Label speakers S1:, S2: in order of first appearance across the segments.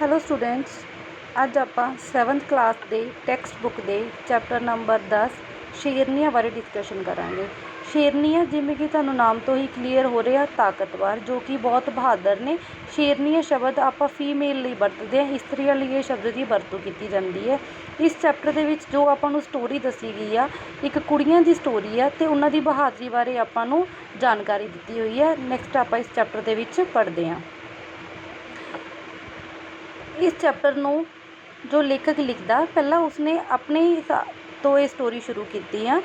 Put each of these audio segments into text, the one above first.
S1: Hello students, ਅੱਜ ਆਪਾਂ 7th class ਦੇ ਟੈਕਸਟ ਬੁੱਕ ਦੇ ਚੈਪਟਰ ਨੰਬਰ 10 ਸ਼ੇਰਨੀਆਂ ਬਾਰੇ ਡਿਸਕਸ਼ਨ ਕਰਾਂਗੇ। ਸ਼ੇਰਨੀਆਂ ਜਿਵੇਂ ਕਿ ਤੁਹਾਨੂੰ ਨਾਮ ਤੋਂ ਹੀ ਕਲੀਅਰ ਹੋ ਰਿਹਾ, ਤਾਕਤਵਰ, ਜੋ ਕਿ ਬਹੁਤ ਬਹਾਦਰ ਨੇ। ਸ਼ੇਰਨੀਆਂ ਸ਼ਬਦ ਆਪਾਂ ਫੀਮੇਲ ਲਈ ਵਰਤਦੇ ਹਾਂ, ਇਸਤਰੀਆਂ ਲਈ ਇਹ ਸ਼ਬਦ ਦੀ ਵਰਤੋਂ ਕੀਤੀ ਜਾਂਦੀ ਹੈ। ਇਸ ਚੈਪਟਰ ਦੇ ਵਿੱਚ ਜੋ ਆਪਾਂ ਨੂੰ ਸਟੋਰੀ ਦੱਸੀ ਗਈ ਆ, ਇੱਕ ਕੁੜੀਆਂ ਦੀ ਸਟੋਰੀ ਆ ਅਤੇ ਉਹਨਾਂ ਦੀ ਬਹਾਦਰੀ ਬਾਰੇ ਆਪਾਂ ਨੂੰ ਜਾਣਕਾਰੀ ਦਿੱਤੀ ਹੋਈ ਹੈ। ਨੈਕਸਟ ਆਪਾਂ ਇਸ ਚੈਪਟਰ ਦੇ ਵਿੱਚ ਪੜ੍ਹਦੇ ਹਾਂ। ਇਸ ਚੈਪਟਰ ਨੂੰ ਜੋ ਲੇਖਕ ਲਿਖਦਾ, ਪਹਿਲਾਂ ਉਸਨੇ ਆਪਣੇ ਤੋਂ ਇਹ ਸਟੋਰੀ ਸ਼ੁਰੂ ਕੀਤੀ ਆ।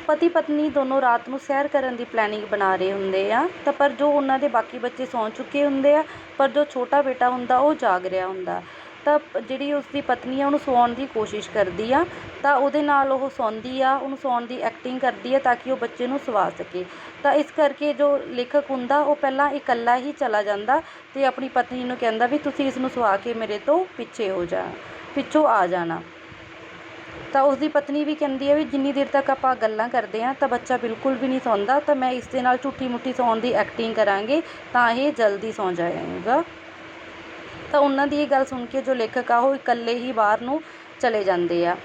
S1: ਪਤੀ ਪਤਨੀ ਦੋਨੋਂ ਰਾਤ ਨੂੰ ਸੈਰ ਕਰਨ ਦੀ ਪਲੈਨਿੰਗ ਬਣਾ ਰਹੇ ਹੁੰਦੇ ਆ, ਤਾਂ ਪਰ ਜੋ ਉਹਨਾਂ ਦੇ ਬਾਕੀ ਬੱਚੇ ਸੌਂ ਚੁੱਕੇ ਹੁੰਦੇ ਆ, ਪਰ ਜੋ ਛੋਟਾ ਬੇਟਾ ਹੁੰਦਾ ਉਹ ਜਾਗ ਰਿਹਾ ਹੁੰਦਾ। ਤਾਂ ਜਿਹੜੀ ਉਸਦੀ ਪਤਨੀ ਆ ਉਹਨੂੰ ਸੌਣ ਦੀ ਕੋਸ਼ਿਸ਼ ਕਰਦੀ ਆ, ਤਾਂ ਉਹਦੇ ਨਾਲ ਉਹ ਸੌਂਦੀ ਆ, ਉਹਨੂੰ ਸੌਣ ਦੀ ਐਕਟਿੰਗ ਕਰਦੀ ਆ ਤਾਂ ਕਿ ਉਹ ਬੱਚੇ ਨੂੰ ਸਵਾ ਸਕੇ। ਤਾਂ ਇਸ ਕਰਕੇ ਜੋ ਲੇਖਕ ਹੁੰਦਾ ਉਹ ਪਹਿਲਾਂ ਇਕੱਲਾ ਹੀ ਚਲਾ ਜਾਂਦਾ ਅਤੇ ਆਪਣੀ ਪਤਨੀ ਨੂੰ ਕਹਿੰਦਾ ਵੀ ਤੁਸੀਂ ਇਸ ਨੂੰ ਸਵਾ ਕੇ ਮੇਰੇ ਤੋਂ ਪਿੱਛੋਂ ਆ ਜਾਣਾ। ਤਾਂ ਉਸਦੀ ਪਤਨੀ ਵੀ ਕਹਿੰਦੀ ਹੈ ਵੀ ਜਿੰਨੀ ਦੇਰ ਤੱਕ ਆਪਾਂ ਗੱਲਾਂ ਕਰਦੇ ਹਾਂ ਤਾਂ ਬੱਚਾ ਬਿਲਕੁਲ ਵੀ ਨਹੀਂ ਸੌਂਦਾ, ਤਾਂ ਮੈਂ ਇਸ ਦੇ ਨਾਲ ਝੂਠੀ ਮੁੱਠੀ ਸੌਣ ਦੀ ਐਕਟਿੰਗ ਕਰਾਂਗੇ ਤਾਂ ਇਹ ਜਲਦੀ ਸੌਂ ਜਾਏਗਾ। ਤਾਂ ਉਹਨਾਂ ਦੀ ਇਹ ਗੱਲ ਸੁਣ ਕੇ ਜੋ ਲੇਖਕ ਆ ਉਹ ਇਕੱਲੇ ਹੀ ਬਾਹਰ ਨੂੰ ਚਲੇ ਜਾਂਦੇ ਆ।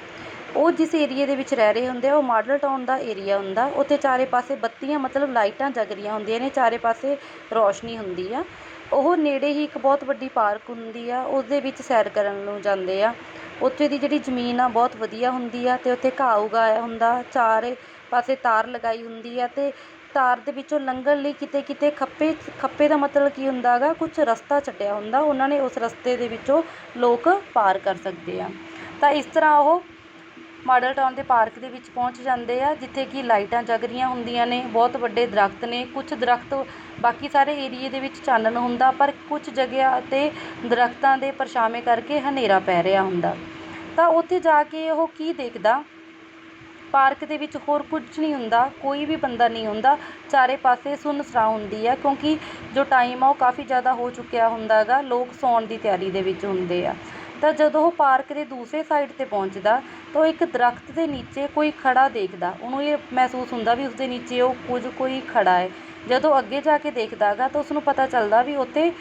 S1: ਉਹ ਜਿਸ ਏਰੀਏ ਦੇ ਵਿੱਚ ਰਹਿ ਰਹੇ ਹੁੰਦੇ ਆ ਉਹ ਮਾਡਲ ਟਾਊਨ ਦਾ ਏਰੀਆ ਹੁੰਦਾ। ਉੱਥੇ ਚਾਰੇ ਪਾਸੇ ਬੱਤੀਆਂ ਮਤਲਬ ਲਾਈਟਾਂ ਜਗ ਰਹੀਆਂ ਹੁੰਦੀਆਂ ਨੇ, ਚਾਰੇ ਪਾਸੇ ਰੌਸ਼ਨੀ ਹੁੰਦੀ ਆ। ਉਹ ਨੇੜੇ ਹੀ ਇੱਕ ਬਹੁਤ ਵੱਡੀ ਪਾਰਕ ਹੁੰਦੀ ਆ, ਉਸਦੇ ਵਿੱਚ ਸੈਰ ਕਰਨ ਨੂੰ ਜਾਂਦੇ ਆ। ਉੱਥੇ ਦੀ ਜਿਹੜੀ ਜ਼ਮੀਨ ਆ ਬਹੁਤ ਵਧੀਆ ਹੁੰਦੀ ਆ ਅਤੇ ਉੱਥੇ ਘਾਹ ਉਗਾਇਆ ਹੁੰਦਾ, ਚਾਰੇ ਪਾਸੇ ਤਾਰ ਲਗਾਈ ਹੁੰਦੀ ਆ ਅਤੇ ਤਾਰ ਦੇ ਵਿੱਚੋਂ ਲੰਘਣ ਲਈ ਕਿਤੇ ਕਿਤੇ ਖੱਪੇ ਦਾ ਮਤਲਬ ਕੀ ਹੁੰਦਾ ਹੈਗਾ, ਕੁਛ ਰਸਤਾ ਛੱਡਿਆ ਹੁੰਦਾ, ਉਹਨਾਂ ਨੇ ਉਸ ਰਸਤੇ ਦੇ ਵਿੱਚੋਂ ਲੋਕ ਪਾਰ ਕਰ ਸਕਦੇ ਆ। ਤਾਂ ਇਸ ਤਰ੍ਹਾਂ ਉਹ ਮਾਡਲ ਟਾਊਨ ਦੇ ਪਾਰਕ ਦੇ ਵਿੱਚ ਪਹੁੰਚ ਜਾਂਦੇ ਆ, ਜਿੱਥੇ ਕਿ ਲਾਈਟਾਂ ਜਗ ਰਹੀਆਂ ਹੁੰਦੀਆਂ ਨੇ, ਬਹੁਤ ਵੱਡੇ ਦਰੱਖਤ ਨੇ। ਕੁਛ ਦਰੱਖਤ ਬਾਕੀ ਸਾਰੇ ਏਰੀਏ ਦੇ ਵਿੱਚ ਚਾਨਣ ਹੁੰਦਾ, ਪਰ ਕੁਛ ਜਗ੍ਹਾ 'ਤੇ ਦਰੱਖਤਾਂ ਦੇ ਪਰਛਾਵੇਂ ਕਰਕੇ ਹਨੇਰਾ ਪੈ ਰਿਹਾ ਹੁੰਦਾ। ਤਾਂ ਉੱਥੇ ਜਾ ਕੇ ਉਹ ਕੀ ਦੇਖਦਾ, ਪਾਰਕ ਦੇ ਵਿੱਚ ਹੋਰ ਕੁਝ ਨਹੀਂ ਹੁੰਦਾ, ਕੋਈ ਵੀ ਬੰਦਾ ਨਹੀਂ ਹੁੰਦਾ, ਚਾਰੇ ਪਾਸੇ ਸੁੰਨਸਰਾਂ ਹੁੰਦੀ ਹੈ ਕਿਉਂਕਿ ਜੋ ਟਾਈਮ ਆ ਉਹ ਕਾਫੀ ਜ਼ਿਆਦਾ ਹੋ ਚੁੱਕਿਆ ਹੁੰਦਾ ਹੈਗਾ, ਲੋਕ ਸੌਣ ਦੀ ਤਿਆਰੀ ਦੇ ਵਿੱਚ ਹੁੰਦੇ ਆ। ਤਾਂ ਜਦੋਂ ਉਹ ਪਾਰਕ ਦੇ ਦੂਸਰੇ ਸਾਈਡ 'ਤੇ ਪਹੁੰਚਦਾ ਤਾਂ ਉਹ ਇੱਕ ਦਰੱਖਤ ਦੇ ਨੀਚੇ ਕੋਈ ਖੜਾ ਦੇਖਦਾ। ਉਹਨੂੰ ਇਹ ਮਹਿਸੂਸ ਹੁੰਦਾ ਵੀ ਉਸਦੇ ਨੀਚੇ ਕੋਈ ਖੜਾ ਹੈ। ਜਦੋਂ ਅੱਗੇ ਜਾ ਕੇ ਦੇਖਦਾ ਹੈਗਾ ਤਾਂ ਉਸਨੂੰ ਪਤਾ ਚੱਲਦਾ ਵੀ ਉੱਥੇ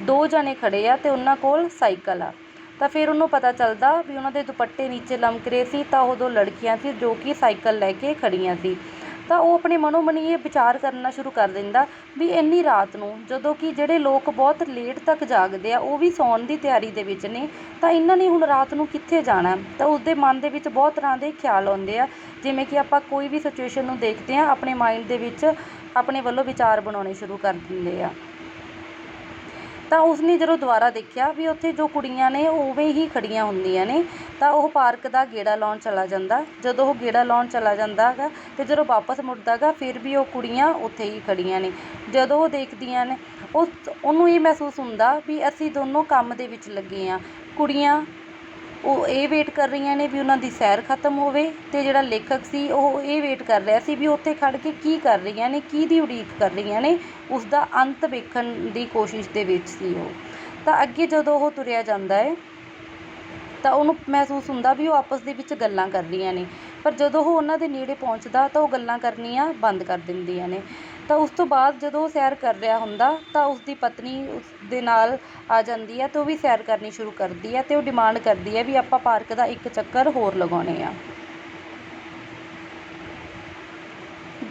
S1: 2 ਜਣੇ ਖੜੇ ਆ ਅਤੇ ਉਹਨਾਂ ਕੋਲ ਸਾਈਕਲ ਆ। ਤਾਂ ਫਿਰ ਉਹਨੂੰ ਪਤਾ ਚੱਲਦਾ ਵੀ ਉਹਨਾਂ ਦੇ ਦੁਪੱਟੇ ਨੀਚੇ ਲਮਕ ਰਹੇ ਸੀ, ਤਾਂ ਉਹ 2 ਲੜਕੀਆਂ ਸੀ ਜੋ ਕਿ ਸਾਈਕਲ ਲੈ ਕੇ ਖੜੀਆਂ ਸੀ। ਤਾਂ ਉਹ ਆਪਣੇ ਮਨੋ ਮਨੀ ਇਹ ਵਿਚਾਰ ਕਰਨਾ ਸ਼ੁਰੂ ਕਰ ਦਿੰਦਾ ਵੀ ਇੰਨੀ ਰਾਤ ਨੂੰ, ਜਦੋਂ ਕਿ ਜਿਹੜੇ ਲੋਕ ਬਹੁਤ ਲੇਟ ਤੱਕ ਜਾਗਦੇ ਆ ਉਹ ਵੀ ਸੌਣ ਦੀ ਤਿਆਰੀ ਦੇ ਵਿੱਚ ਨੇ, ਤਾਂ ਇਹਨਾਂ ਨੇ ਹੁਣ ਰਾਤ ਨੂੰ ਕਿੱਥੇ ਜਾਣਾ। ਤਾਂ ਉਸਦੇ ਮਨ ਦੇ ਵਿੱਚ ਬਹੁਤ ਤਰ੍ਹਾਂ ਦੇ ਖਿਆਲ ਆਉਂਦੇ ਆ, ਜਿਵੇਂ ਕਿ ਆਪਾਂ ਕੋਈ ਵੀ ਸਿਚੁਏਸ਼ਨ ਨੂੰ ਦੇਖਦੇ ਹਾਂ ਆਪਣੇ ਮਾਈਂਡ ਦੇ ਵਿੱਚ ਆਪਣੇ ਵੱਲੋਂ ਵਿਚਾਰ ਬਣਾਉਣੇ ਸ਼ੁਰੂ ਕਰ ਦਿੰਦੇ ਆ। ਤਾਂ ਉਸਨੇ ਜਦੋਂ ਦੁਬਾਰਾ ਦੇਖਿਆ ਵੀ ਉੱਥੇ ਜੋ ਕੁੜੀਆਂ ਨੇ ਉਵੇਂ ਹੀ ਖੜੀਆਂ ਹੁੰਦੀਆਂ ਨੇ, ਤਾਂ ਉਹ ਪਾਰਕ ਦਾ ਗੇੜਾ ਲਾਉਣ ਚਲਾ ਜਾਂਦਾ। ਜਦੋਂ ਉਹ ਗੇੜਾ ਲਾਉਣ ਚਲਾ ਜਾਂਦਾ ਹੈਗਾ ਅਤੇ ਜਦੋਂ ਵਾਪਸ ਮੁੜਦਾ ਹੈਗਾ ਫਿਰ ਵੀ ਉਹ ਕੁੜੀਆਂ ਉੱਥੇ ਹੀ ਖੜੀਆਂ ਨੇ। ਜਦੋਂ ਉਹ ਦੇਖਦੀਆਂ ਨੇ ਉਹਨੂੰ ਇਹ ਮਹਿਸੂਸ ਹੁੰਦਾ ਵੀ ਅਸੀਂ ਦੋਨੋਂ ਕੰਮ ਦੇ ਵਿੱਚ ਲੱਗੇ ਹਾਂ। ਕੁੜੀਆਂ ਉਹ ਇਹ ਵੇਟ ਕਰ ਰਹੀਆਂ ਨੇ ਵੀ ਉਹਨਾਂ ਦੀ ਸੈਰ ਖਤਮ ਹੋਵੇ, ਅਤੇ ਜਿਹੜਾ ਲੇਖਕ ਸੀ ਉਹ ਇਹ ਵੇਟ ਕਰ ਰਿਹਾ ਸੀ ਵੀ ਉੱਥੇ ਖੜ੍ਹ ਕੇ ਕੀ ਕਰ ਰਹੀਆਂ ਨੇ, ਕਿਹਦੀ ਉਡੀਕ ਕਰ ਰਹੀਆਂ ਨੇ, ਉਸਦਾ ਅੰਤ ਵੇਖਣ ਦੀ ਕੋਸ਼ਿਸ਼ ਦੇ ਵਿੱਚ ਸੀ ਉਹ। ਤਾਂ ਅੱਗੇ ਜਦੋਂ ਉਹ ਤੁਰਿਆ ਜਾਂਦਾ ਹੈ ਤਾਂ ਉਹਨੂੰ ਮਹਿਸੂਸ ਹੁੰਦਾ ਵੀ ਉਹ ਆਪਸ ਦੇ ਵਿੱਚ ਗੱਲਾਂ ਕਰ ਰਹੀਆਂ ਨੇ, ਪਰ ਜਦੋਂ ਉਹ ਉਹਨਾਂ ਦੇ ਨੇੜੇ ਪਹੁੰਚਦਾ ਤਾਂ ਉਹ ਗੱਲਾਂ ਕਰਨੀਆਂ ਬੰਦ ਕਰ ਦਿੰਦੀਆਂ ਨੇ। ਤਾਂ ਉਸ ਤੋਂ ਬਾਅਦ ਜਦੋਂ ਉਹ ਸੈਰ ਕਰ ਰਿਹਾ ਹੁੰਦਾ ਤਾਂ ਉਸਦੀ ਪਤਨੀ ਉਸ ਦੇ ਨਾਲ ਆ ਜਾਂਦੀ ਹੈ ਅਤੇ ਉਹ ਵੀ ਸੈਰ ਕਰਨੀ ਸ਼ੁਰੂ ਕਰਦੀ ਹੈ ਅਤੇ ਉਹ ਡਿਮਾਂਡ ਕਰਦੀ ਹੈ ਵੀ ਆਪਾਂ ਪਾਰਕ ਦਾ ਇੱਕ ਚੱਕਰ ਹੋਰ ਲਗਾਉਣੇ ਆ।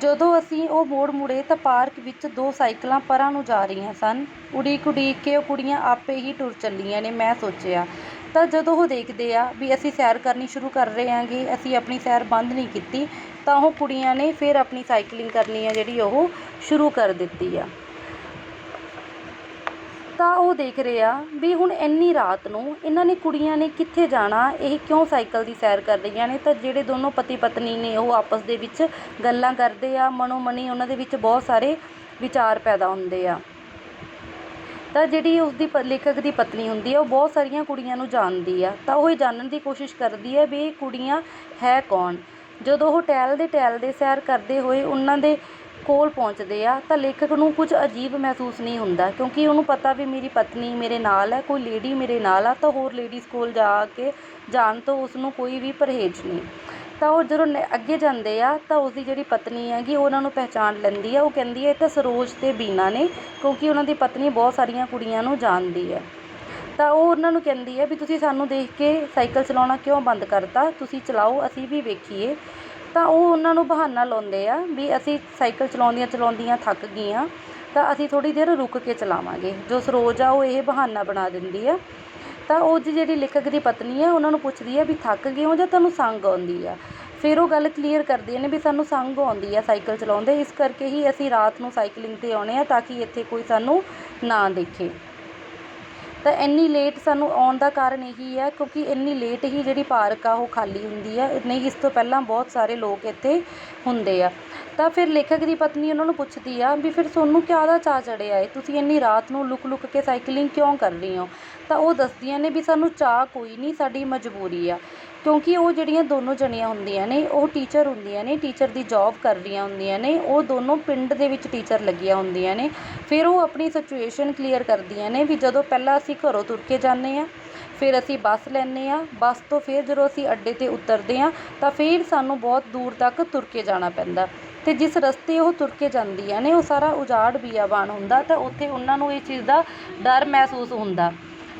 S1: ਜਦੋਂ ਅਸੀਂ ਉਹ ਮੋੜ ਮੁੜੇ ਤਾਂ ਪਾਰਕ ਵਿੱਚ 2 ਸਾਈਕਲਾਂ ਪਰਾਂ ਨੂੰ ਜਾ ਰਹੀਆਂ ਸਨ। ਉਡੀਕ ਕੇ ਉਹ ਕੁੜੀਆਂ ਆਪੇ ਹੀ ਟੁਰ ਚੱਲੀਆਂ ਨੇ, ਮੈਂ ਸੋਚਿਆ। ਤਾਂ ਜਦੋਂ ਉਹ ਦੇਖਦੇ ਆ ਵੀ ਅਸੀਂ ਸੈਰ ਕਰਨੀ ਸ਼ੁਰੂ ਕਰ ਰਹੇ ਹਾਂਗੇ, ਅਸੀਂ ਆਪਣੀ ਸੈਰ ਬੰਦ ਨਹੀਂ ਕੀਤੀ, ਤਾਂ ਉਹ ਕੁੜੀਆਂ ਨੇ ਫਿਰ ਆਪਣੀ ਸਾਈਕਲਿੰਗ ਕਰਨੀ ਆ ਜਿਹੜੀ ਉਹ ਸ਼ੁਰੂ ਕਰ ਦਿੱਤੀ ਆ। ਤਾਂ ਉਹ ਦੇਖ ਰਹੇ ਆ ਵੀ ਹੁਣ ਇੰਨੀ ਰਾਤ ਨੂੰ ਇਹਨਾਂ ਨੇ ਕੁੜੀਆਂ ਨੇ ਕਿੱਥੇ ਜਾਣਾ, ਇਹ ਕਿਉਂ ਸਾਈਕਲ ਦੀ ਸੈਰ ਕਰ ਰਹੀਆਂ ਨੇ। ਤਾਂ ਜਿਹੜੇ ਦੋਨੋਂ ਪਤੀ ਪਤਨੀ ਨੇ ਉਹ ਆਪਸ ਦੇ ਵਿੱਚ ਗੱਲਾਂ ਕਰਦੇ ਆ, ਮਨੋ ਮਨੀ ਉਹਨਾਂ ਦੇ ਵਿੱਚ ਬਹੁਤ ਸਾਰੇ ਵਿਚਾਰ ਪੈਦਾ ਹੁੰਦੇ ਆ। ਤਾਂ ਜਿਹੜੀ ਉਸਦੀ ਲੇਖਕ ਦੀ ਪਤਨੀ ਹੁੰਦੀ ਆ ਉਹ ਬਹੁਤ ਸਾਰੀਆਂ ਕੁੜੀਆਂ ਨੂੰ ਜਾਣਦੀ ਆ, ਤਾਂ ਉਹ ਇਹ ਜਾਣਨ ਦੀ ਕੋਸ਼ਿਸ਼ ਕਰਦੀ ਹੈ ਵੀ ਇਹ ਕੁੜੀਆਂ ਹੈ ਕੌਣ। ਜਦੋਂ ਉਹ ਟਹਿਲਦੇ ਸੈਰ ਕਰਦੇ ਹੋਏ ਉਹਨਾਂ ਦੇ ਕੋਲ ਪਹੁੰਚਦੇ ਆ ਤਾਂ ਲੇਖਕ ਨੂੰ ਕੁਝ ਅਜੀਬ ਮਹਿਸੂਸ ਨਹੀਂ ਹੁੰਦਾ, ਕਿਉਂਕਿ ਉਹਨੂੰ ਪਤਾ ਵੀ ਮੇਰੀ ਪਤਨੀ ਮੇਰੇ ਨਾਲ ਹੈ, ਕੋਈ ਲੇਡੀ ਮੇਰੇ ਨਾਲ ਆ, ਤਾਂ ਹੋਰ ਲੇਡੀਜ਼ ਕੋਲ ਜਾਣ ਤੋਂ ਉਸਨੂੰ ਕੋਈ ਵੀ ਪਰਹੇਜ਼ ਨਹੀਂ। ਤਾਂ ਉਹ ਜਦੋਂ ਅੱਗੇ ਜਾਂਦੇ ਆ ਤਾਂ ਉਸਦੀ ਜਿਹੜੀ ਪਤਨੀ ਹੈਗੀ ਉਹ ਉਹਨਾਂ ਨੂੰ ਪਹਿਚਾਣ ਲੈਂਦੀ ਹੈ। ਉਹ ਕਹਿੰਦੀ ਹੈ ਇਹ ਤਾਂ ਸਰੋਜ ਅਤੇ ਬੀਨਾ ਨੇ, ਕਿਉਂਕਿ ਉਹਨਾਂ ਦੀ ਪਤਨੀ ਬਹੁਤ ਸਾਰੀਆਂ ਕੁੜੀਆਂ ਨੂੰ ਜਾਣਦੀ ਹੈ। ਤਾਂ ਉਹ ਉਹਨਾਂ ਨੂੰ ਕਹਿੰਦੀ ਹੈ ਵੀ ਤੁਸੀਂ ਸਾਨੂੰ ਦੇਖ ਕੇ ਸਾਈਕਲ ਚਲਾਉਣਾ ਕਿਉਂ ਬੰਦ ਕਰਤਾ, ਤੁਸੀਂ ਚਲਾਓ ਅਸੀਂ ਵੀ ਵੇਖੀਏ। ਤਾਂ ਉਹ ਉਹਨਾਂ ਨੂੰ ਬਹਾਨਾ ਲਾਉਂਦੇ ਆ ਵੀ ਅਸੀਂ ਸਾਈਕਲ ਚਲਾਉਂਦੀਆਂ ਚਲਾਉਂਦੀਆਂ ਥੱਕ ਗਈਆਂ, ਤਾਂ ਅਸੀਂ ਥੋੜ੍ਹੀ ਦੇਰ ਰੁਕ ਕੇ ਚਲਾਵਾਂਗੇ। ਜੋ ਸਰੋਜ ਆ ਉਹ ਇਹ ਬਹਾਨਾ ਬਣਾ ਦਿੰਦੀ ਆ। ਤਾਂ ਉਹ ਜਿਹੜੀ ਲੇਖਕ ਦੀ ਪਤਨੀ ਆ ਉਹਨਾਂ ਨੂੰ ਪੁੱਛਦੀ ਆ ਵੀ ਥੱਕ ਗਏ ਹੋ ਜਾਂ ਤੁਹਾਨੂੰ ਸੰਗ ਆਉਂਦੀ ਆ। ਫਿਰ ਉਹ ਗੱਲ ਕਲੀਅਰ ਕਰਦੀਆਂ ਨੇ ਵੀ ਸਾਨੂੰ ਸੰਗ ਆਉਂਦੀ ਆ ਸਾਈਕਲ ਚਲਾਉਂਦੇ, ਇਸ ਕਰਕੇ ਹੀ ਅਸੀਂ ਰਾਤ ਨੂੰ ਸਾਈਕਲਿੰਗ 'ਤੇ ਆਉਂਦੇ ਹਾਂ ਤਾਂ ਕਿ ਇੱਥੇ ਕੋਈ ਸਾਨੂੰ ਨਾ ਦੇਖੇ। ਤਾਂ ਇੰਨੀ ਲੇਟ ਸਾਨੂੰ ਆਉਣ ਦਾ ਕਾਰਨ ਇਹੀ ਹੈ ਕਿਉਂਕਿ ਇੰਨੀ ਲੇਟ ਹੀ ਜਿਹੜੀ ਪਾਰਕ ਆ ਉਹ ਖਾਲੀ ਹੁੰਦੀ ਆ, ਨਹੀਂ ਇਸ ਤੋਂ ਪਹਿਲਾਂ ਬਹੁਤ ਸਾਰੇ ਲੋਕ ਇੱਥੇ ਹੁੰਦੇ ਆ। ਤਾਂ ਫਿਰ ਲੇਖਕ ਦੀ ਪਤਨੀ ਉਹਨਾਂ ਨੂੰ ਪੁੱਛਦੀ ਆ ਵੀ ਫਿਰ ਤੁਹਾਨੂੰ ਕਾਹਦਾ ਚਾਅ ਚੜ੍ਹਿਆ ਹੈ, ਤੁਸੀਂ ਇੰਨੀ ਰਾਤ ਨੂੰ ਲੁਕ ਲੁਕ ਕੇ ਸਾਈਕਲਿੰਗ ਕਿਉਂ ਕਰ ਰਹੀ ਹੋ। ਤਾਂ ਉਹ ਦੱਸਦੀਆਂ ਨੇ ਵੀ ਸਾਨੂੰ ਚਾਅ ਕੋਈ ਨਹੀਂ, ਸਾਡੀ ਮਜਬੂਰੀ ਆ। ਕਿਉਂਕਿ ਉਹ ਜਿਹੜੀਆਂ ਦੋਨੋਂ ਜਣੀਆਂ ਹੁੰਦੀਆਂ ਨੇ ਉਹ ਟੀਚਰ ਹੁੰਦੀਆਂ ਨੇ, ਟੀਚਰ ਦੀ ਜੋਬ ਕਰ ਰਹੀਆਂ ਹੁੰਦੀਆਂ ਨੇ, ਉਹ ਦੋਨੋਂ ਪਿੰਡ ਦੇ ਵਿੱਚ ਟੀਚਰ ਲੱਗੀਆਂ ਹੁੰਦੀਆਂ ਨੇ। ਫਿਰ ਉਹ ਆਪਣੀ ਸਿਚੁਏਸ਼ਨ ਕਲੀਅਰ ਕਰਦੀਆਂ ਨੇ ਵੀ ਜਦੋਂ ਪਹਿਲਾਂ ਅਸੀਂ ਘਰੋਂ ਤੁਰ ਕੇ ਜਾਂਦੇ ਹਾਂ, ਫਿਰ ਅਸੀਂ ਬੱਸ ਲੈਂਦੇ ਹਾਂ, ਬੱਸ ਤੋਂ ਫਿਰ ਜਦੋਂ ਅਸੀਂ ਅੱਡੇ 'ਤੇ ਉਤਰਦੇ ਹਾਂ ਤਾਂ ਫਿਰ ਸਾਨੂੰ ਬਹੁਤ ਦੂਰ ਤੱਕ ਤੁਰ ਕੇ ਜਾਣਾ ਪੈਂਦਾ। ਅਤੇ ਜਿਸ ਰਸਤੇ ਉਹ ਤੁਰ ਕੇ ਜਾਂਦੀਆਂ ਨੇ ਉਹ ਸਾਰਾ ਉਜਾੜ ਬੀਆਬਾਨ ਹੁੰਦਾ, ਤਾਂ ਉੱਥੇ ਉਹਨਾਂ ਨੂੰ ਇਹ ਚੀਜ਼ ਦਾ ਡਰ ਮਹਿਸੂਸ ਹੁੰਦਾ।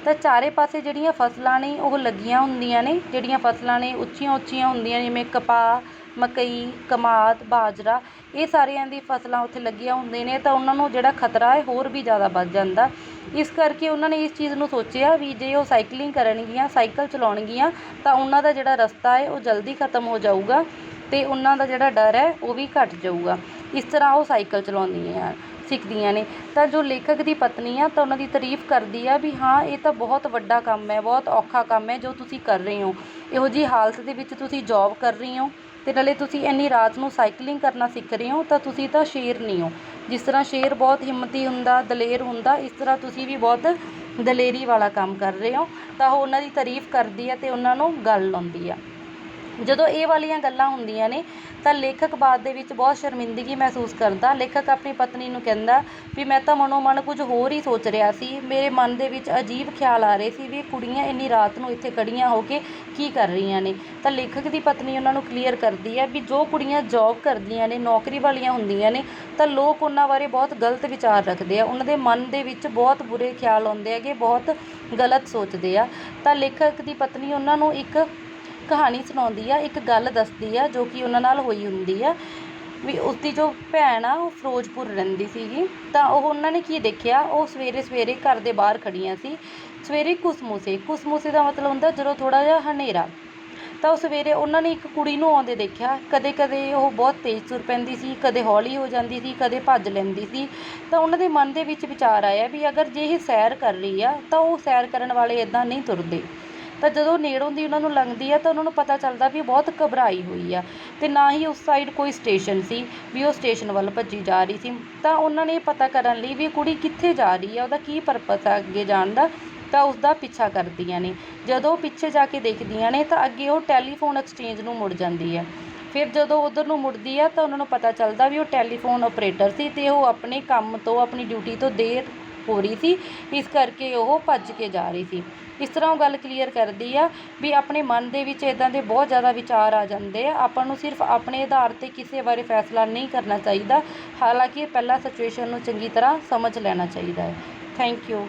S1: ਤਾਂ ਚਾਰੇ ਪਾਸੇ ਜਿਹੜੀਆਂ ਫਸਲਾਂ ਨੇ ਉਹ ਲੱਗੀਆਂ ਹੁੰਦੀਆਂ ਨੇ, ਜਿਹੜੀਆਂ ਫਸਲਾਂ ਨੇ ਉੱਚੀਆਂ ਉੱਚੀਆਂ ਹੁੰਦੀਆਂ, ਜਿਵੇਂ ਕਪਾਹ, ਮਕਈ, ਕਮਾਦ, ਬਾਜਰਾ, ਇਹ ਸਾਰਿਆਂ ਦੀ ਫਸਲਾਂ ਉੱਥੇ ਲੱਗੀਆਂ ਹੁੰਦੀਆਂ ਨੇ। ਤਾਂ ਉਹਨਾਂ ਨੂੰ ਜਿਹੜਾ ਖਤਰਾ ਹੈ ਹੋਰ ਵੀ ਜ਼ਿਆਦਾ ਵੱਧ ਜਾਂਦਾ। ਇਸ ਕਰਕੇ ਉਹਨਾਂ ਨੇ ਇਸ ਚੀਜ਼ ਨੂੰ ਸੋਚਿਆ ਵੀ ਜੇ ਉਹ ਸਾਈਕਲਿੰਗ ਕਰਨਗੀਆਂ, ਸਾਈਕਲ ਚਲਾਉਣਗੀਆਂ ਤਾਂ ਉਹਨਾਂ ਦਾ ਜਿਹੜਾ ਰਸਤਾ ਹੈ ਉਹ ਜਲਦੀ ਖਤਮ ਹੋ ਜਾਊਗਾ ਅਤੇ ਉਹਨਾਂ ਦਾ ਜਿਹੜਾ ਡਰ ਹੈ ਉਹ ਵੀ ਘੱਟ ਜਾਊਗਾ। ਇਸ ਤਰ੍ਹਾਂ ਉਹ ਸਾਈਕਲ ਚਲਾਉਂਦੀਆਂ ਸਿੱਖਦੀਆਂ ਨੇ। ਤਾਂ ਜੋ ਲੇਖਕ ਦੀ ਪਤਨੀ ਆ ਤਾਂ ਉਹਨਾਂ ਦੀ ਤਾਰੀਫ ਕਰਦੀ ਆ ਵੀ ਹਾਂ ਇਹ ਤਾਂ ਬਹੁਤ ਵੱਡਾ ਕੰਮ ਹੈ, ਬਹੁਤ ਔਖਾ ਕੰਮ ਹੈ ਜੋ ਤੁਸੀਂ ਕਰ ਰਹੇ ਹੋ। ਇਹੋ ਜਿਹੀ ਹਾਲਤ ਦੇ ਵਿੱਚ ਤੁਸੀਂ ਜੋਬ ਕਰ ਰਹੀ ਹੋ ਅਤੇ ਨਾਲੇ ਤੁਸੀਂ ਇੰਨੀ ਰਾਤ ਨੂੰ ਸਾਈਕਲਿੰਗ ਕਰਨਾ ਸਿੱਖ ਰਹੇ ਹੋ, ਤਾਂ ਤੁਸੀਂ ਤਾਂ ਸ਼ੇਰ ਨਹੀਂ ਹੋ। ਜਿਸ ਤਰ੍ਹਾਂ ਸ਼ੇਰ ਬਹੁਤ ਹਿੰਮਤੀ ਹੁੰਦਾ, ਦਲੇਰ ਹੁੰਦਾ, ਇਸ ਤਰ੍ਹਾਂ ਤੁਸੀਂ ਵੀ ਬਹੁਤ ਦਲੇਰੀ ਵਾਲਾ ਕੰਮ ਕਰ ਰਹੇ ਹੋ। ਤਾਂ ਉਹ ਉਹਨਾਂ ਦੀ ਤਾਰੀਫ ਕਰਦੀ ਆ ਅਤੇ ਉਹਨਾਂ ਨੂੰ ਗੱਲ ਲਾਉਂਦੀ ਆ। ਜਦੋਂ ਇਹ ਵਾਲੀਆਂ ਗੱਲਾਂ ਹੁੰਦੀਆਂ ਨੇ ਤਾਂ ਲੇਖਕ ਬਾਅਦ ਦੇ ਵਿੱਚ ਬਹੁਤ ਸ਼ਰਮਿੰਦਗੀ ਮਹਿਸੂਸ ਕਰਦਾ। ਲੇਖਕ ਆਪਣੀ ਪਤਨੀ ਨੂੰ ਕਹਿੰਦਾ ਵੀ ਮੈਂ ਤਾਂ ਮਨੋ ਮਨ ਕੁਝ ਹੋਰ ਹੀ ਸੋਚ ਰਿਹਾ ਸੀ, ਮੇਰੇ ਮਨ ਦੇ ਵਿੱਚ ਅਜੀਬ ਖਿਆਲ ਆ ਰਹੇ ਸੀ ਵੀ ਕੁੜੀਆਂ ਇੰਨੀ ਰਾਤ ਨੂੰ ਇੱਥੇ ਖੜ੍ਹੀਆਂ ਹੋ ਕੇ ਕੀ ਕਰ ਰਹੀਆਂ ਨੇ। ਤਾਂ ਲੇਖਕ ਦੀ ਪਤਨੀ ਉਹਨਾਂ ਨੂੰ ਕਲੀਅਰ ਕਰਦੀ ਹੈ ਵੀ ਜੋ ਕੁੜੀਆਂ ਜੋਬ ਕਰਦੀਆਂ ਨੇ, ਨੌਕਰੀ ਵਾਲੀਆਂ ਹੁੰਦੀਆਂ ਨੇ, ਤਾਂ ਲੋਕ ਉਹਨਾਂ ਬਾਰੇ ਬਹੁਤ ਗਲਤ ਵਿਚਾਰ ਰੱਖਦੇ ਆ, ਉਹਨਾਂ ਦੇ ਮਨ ਦੇ ਵਿੱਚ ਬਹੁਤ ਬੁਰੇ ਖਿਆਲ ਆਉਂਦੇ ਹੈਗੇ, ਬਹੁਤ ਗਲਤ ਸੋਚਦੇ ਆ। ਤਾਂ ਲੇਖਕ ਦੀ ਪਤਨੀ ਉਹਨਾਂ ਨੂੰ ਇੱਕ ਕਹਾਣੀ ਸੁਣਾਉਂਦੀ ਆ, ਇੱਕ ਗੱਲ ਦੱਸਦੀ ਆ ਜੋ ਕਿ ਉਹਨਾਂ ਨਾਲ ਹੋਈ ਹੁੰਦੀ ਆ ਵੀ ਉਸਦੀ ਜੋ ਭੈਣ ਆ ਉਹ ਫਿਰੋਜ਼ਪੁਰ ਰਹਿੰਦੀ ਸੀਗੀ। ਤਾਂ ਉਹਨਾਂ ਨੇ ਕੀ ਦੇਖਿਆ, ਉਹ ਸਵੇਰੇ ਸਵੇਰੇ ਘਰ ਦੇ ਬਾਹਰ ਖੜ੍ਹੀਆਂ ਸੀ। ਸਵੇਰੇ ਕੁਸਮੂਸੇ ਦਾ ਮਤਲਬ ਹੁੰਦਾ ਜਦੋਂ ਥੋੜ੍ਹਾ ਜਿਹਾ ਹਨੇਰਾ। ਤਾਂ ਉਹ ਸਵੇਰੇ ਉਹਨਾਂ ਨੇ ਇੱਕ ਕੁੜੀ ਨੂੰ ਆਉਂਦੇ ਦੇਖਿਆ। ਕਦੇ ਕਦੇ ਉਹ ਬਹੁਤ ਤੇਜ਼ ਤੁਰ ਪੈਂਦੀ ਸੀ, ਕਦੇ ਹੌਲੀ ਹੋ ਜਾਂਦੀ ਸੀ, ਕਦੇ ਭੱਜ ਲੈਂਦੀ ਸੀ। ਤਾਂ ਉਹਨਾਂ ਦੇ ਮਨ ਦੇ ਵਿੱਚ ਵਿਚਾਰ ਆਇਆ ਵੀ ਅਗਰ ਜੇ ਇਹ ਸੈਰ ਕਰ ਰਹੀ ਆ ਤਾਂ ਉਹ ਸੈਰ ਕਰਨ ਵਾਲੇ ਇੱਦਾਂ ਨਹੀਂ ਤੁਰਦੇ। ਤਾਂ ਜਦੋਂ ਨੇੜੋਂ ਦੀ ਉਹਨਾਂ ਨੂੰ ਲੰਘਦੀ ਆ ਤਾਂ ਉਹਨਾਂ ਨੂੰ ਪਤਾ ਚੱਲਦਾ ਵੀ ਉਹ ਬਹੁਤ ਘਬਰਾਈ ਹੋਈ ਆ ਅਤੇ ਨਾ ਹੀ ਉਸ ਸਾਈਡ ਕੋਈ ਸਟੇਸ਼ਨ ਸੀ ਵੀ ਉਹ ਸਟੇਸ਼ਨ ਵੱਲ ਭੱਜੀ ਜਾ ਰਹੀ ਸੀ। ਤਾਂ ਉਹਨਾਂ ਨੇ ਪਤਾ ਕਰਨ ਲਈ ਵੀ ਇਹ ਕੁੜੀ ਕਿੱਥੇ ਜਾ ਰਹੀ ਆ, ਉਹਦਾ ਕੀ ਪਰਪਸ ਆ ਅੱਗੇ ਜਾਣ ਦਾ, ਤਾਂ ਉਸਦਾ ਪਿੱਛਾ ਕਰਦੀਆਂ ਨੇ। ਜਦੋਂ ਉਹ ਪਿੱਛੇ ਜਾ ਕੇ ਦੇਖਦੀਆਂ ਨੇ ਤਾਂ ਅੱਗੇ ਉਹ ਟੈਲੀਫੋਨ ਐਕਸਚੇਂਜ ਨੂੰ ਮੁੜ ਜਾਂਦੀ ਹੈ। ਫਿਰ ਜਦੋਂ ਉੱਧਰ ਨੂੰ ਮੁੜਦੀ ਆ ਤਾਂ ਉਹਨਾਂ ਨੂੰ ਪਤਾ ਚੱਲਦਾ ਵੀ ਉਹ ਟੈਲੀਫੋਨ ਆਪਰੇਟਰ ਸੀ ਅਤੇ ਉਹ ਆਪਣੇ ਕੰਮ ਤੋਂ, ਆਪਣੀ ਡਿਊਟੀ ਤੋਂ ਦੇਰ ਹੋ ਰਹੀ ਸੀ, ਇਸ ਕਰਕੇ ਉਹ ਭੱਜ ਕੇ ਜਾ ਰਹੀ ਸੀ। ਇਸ ਤਰ੍ਹਾਂ ਉਹ ਗੱਲ ਕਲੀਅਰ ਕਰਦੀ ਆ ਵੀ ਆਪਣੇ ਮਨ ਦੇ ਵਿੱਚ ਇੱਦਾਂ ਦੇ ਬਹੁਤ ਜ਼ਿਆਦਾ ਵਿਚਾਰ ਆ ਜਾਂਦੇ ਆ। ਆਪਾਂ ਨੂੰ ਸਿਰਫ ਆਪਣੇ ਆਧਾਰ 'ਤੇ ਕਿਸੇ ਬਾਰੇ ਫੈਸਲਾ ਨਹੀਂ ਕਰਨਾ ਚਾਹੀਦਾ, ਹਾਲਾਂਕਿ ਪਹਿਲਾਂ ਸਿਚੁਏਸ਼ਨ ਨੂੰ ਚੰਗੀ ਤਰ੍ਹਾਂ ਸਮਝ ਲੈਣਾ ਚਾਹੀਦਾ ਹੈ। Thank you.